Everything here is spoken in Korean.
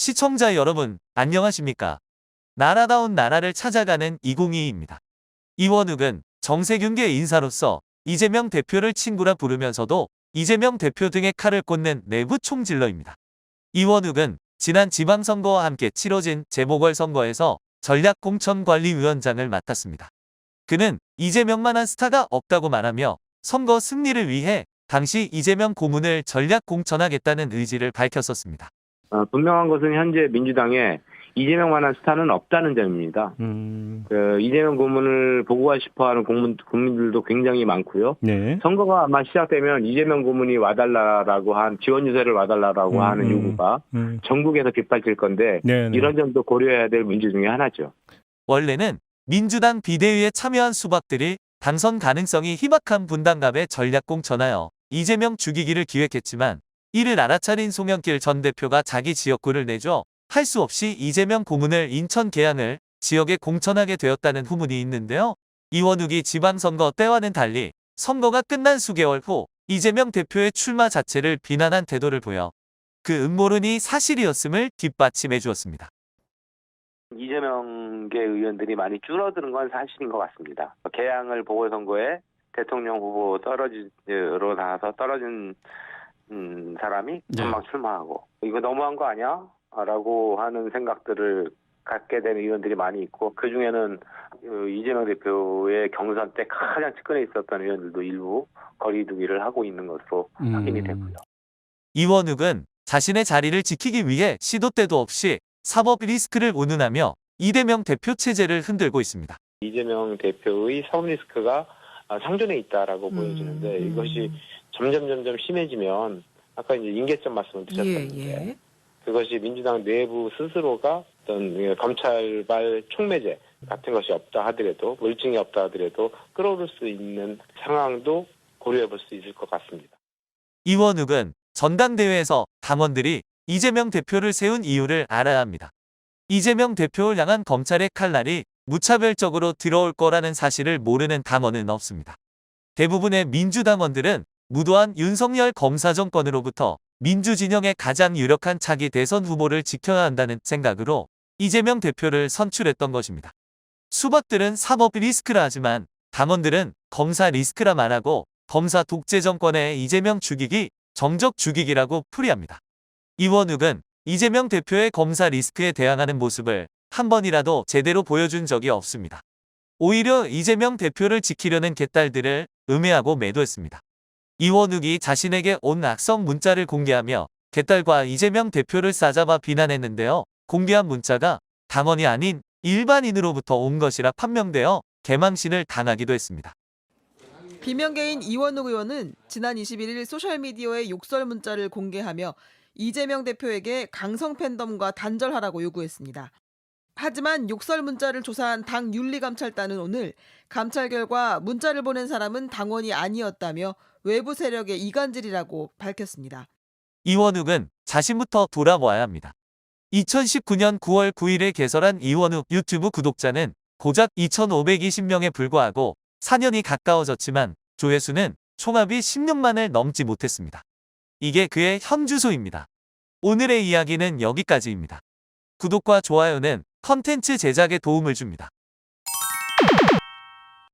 시청자 여러분, 안녕하십니까? 나라다운 나라를 찾아가는 2022입니다. 이원욱은 정세균계 인사로서 이재명 대표를 친구라 부르면서도 이재명 대표 등의 칼을 꽂는 내부 총질러입니다. 이원욱은 지난 지방선거와 함께 치러진 재보궐선거에서 전략공천관리위원장을 맡았습니다. 그는 이재명만한 스타가 없다고 말하며 선거 승리를 위해 당시 이재명 고문을 전략공천하겠다는 의지를 밝혔었습니다. 분명한 것은 현재 민주당에 이재명만한 스타는 없다는 점입니다. 이재명 고문을 보고가 싶어하는 국민들도 굉장히 많고요. 네. 선거가 아마 시작되면 이재명 고문이 와달라라고 한 지원 유세를 와달라라고 하는 요구가 전국에서 빗발칠 건데 네네. 이런 점도 고려해야 될 문제 중에 하나죠. 원래는 민주당 비대위에 참여한 수박들이 당선 가능성이 희박한 분당갑에 전략공천하여 이재명 죽이기를 기획했지만 이를 알아차린 송영길 전 대표가 자기 지역구를 내줘 할 수 없이 이재명 고문을 인천 계양을 지역에 공천하게 되었다는 후문이 있는데요. 이원욱이 지방선거 때와는 달리 선거가 끝난 수개월 후 이재명 대표의 출마 자체를 비난한 태도를 보여 그 음모론이 사실이었음을 뒷받침해 주었습니다. 이재명계 의원들이 많이 줄어드는 건 사실인 것 같습니다. 개항을 보궐선거에 대통령 후보 떨어지로 나와서 떨어진 사람이 전막 출마하고 이거 너무한 거 아니야? 라고 하는 생각들을 갖게 된 의원들이 많이 있고 그중에는 이재명 대표의 경선 때 가장 측근에 있었던 의원들도 일부 거리두기를 하고 있는 것으로 확인이 되고요. 이원욱은 자신의 자리를 지키기 위해 시도 때도 없이 사법 리스크를 운운하며 이재명 대표 체제를 흔들고 있습니다. 이재명 대표의 사법 리스크가 상존해 있다라고 보여지는데 이것이 점점 심해지면 아까 이제 임계점 말씀을 드렸었는데 그것이 민주당 내부 스스로가 어떤 검찰발 촉매제 같은 것이 없다 하더라도 물증이 없다 하더라도 끌어오를 수 있는 상황도 고려해 볼 수 있을 것 같습니다. 이원욱은 전당대회에서 당원들이 이재명 대표를 세운 이유를 알아야 합니다. 이재명 대표를 향한 검찰의 칼날이 무차별적으로 들어올 거라는 사실을 모르는 당원은 없습니다. 대부분의 민주당원들은 무도한 윤석열 검사 정권으로부터 민주진영의 가장 유력한 차기 대선 후보를 지켜야 한다는 생각으로 이재명 대표를 선출했던 것입니다. 수박들은 사법 리스크라 하지만 당원들은 검사 리스크라 말하고 검사 독재 정권의 이재명 죽이기, 정적 죽이기라고 풀이합니다. 이원욱은 이재명 대표의 검사 리스크에 대항하는 모습을 한 번이라도 제대로 보여준 적이 없습니다. 오히려 이재명 대표를 지키려는 개딸들을 음해하고 매도했습니다. 이원욱이 자신에게 온 악성 문자를 공개하며 개딸과 이재명 대표를 싸잡아 비난했는데요. 공개한 문자가 당원이 아닌 일반인으로부터 온 것이라 판명되어 개망신을 당하기도 했습니다. 비명계인 이원욱 의원은 지난 21일 소셜미디어에 욕설 문자를 공개하며 이재명 대표에게 강성 팬덤과 단절하라고 요구했습니다. 하지만 욕설 문자를 조사한 당 윤리감찰단은 오늘 감찰 결과 문자를 보낸 사람은 당원이 아니었다며 외부 세력의 이간질이라고 밝혔습니다. 이원욱은 자신부터 돌아와야 합니다. 2019년 9월 9일에 개설한 이원욱 유튜브 구독자는 고작 2,520명에 불과하고 4년이 가까워졌지만 조회수는 총합이 10년만을 넘지 못했습니다. 이게 그의 현 주소입니다. 오늘의 이야기는 여기까지입니다. 구독과 좋아요는 컨텐츠 제작에 도움을 줍니다.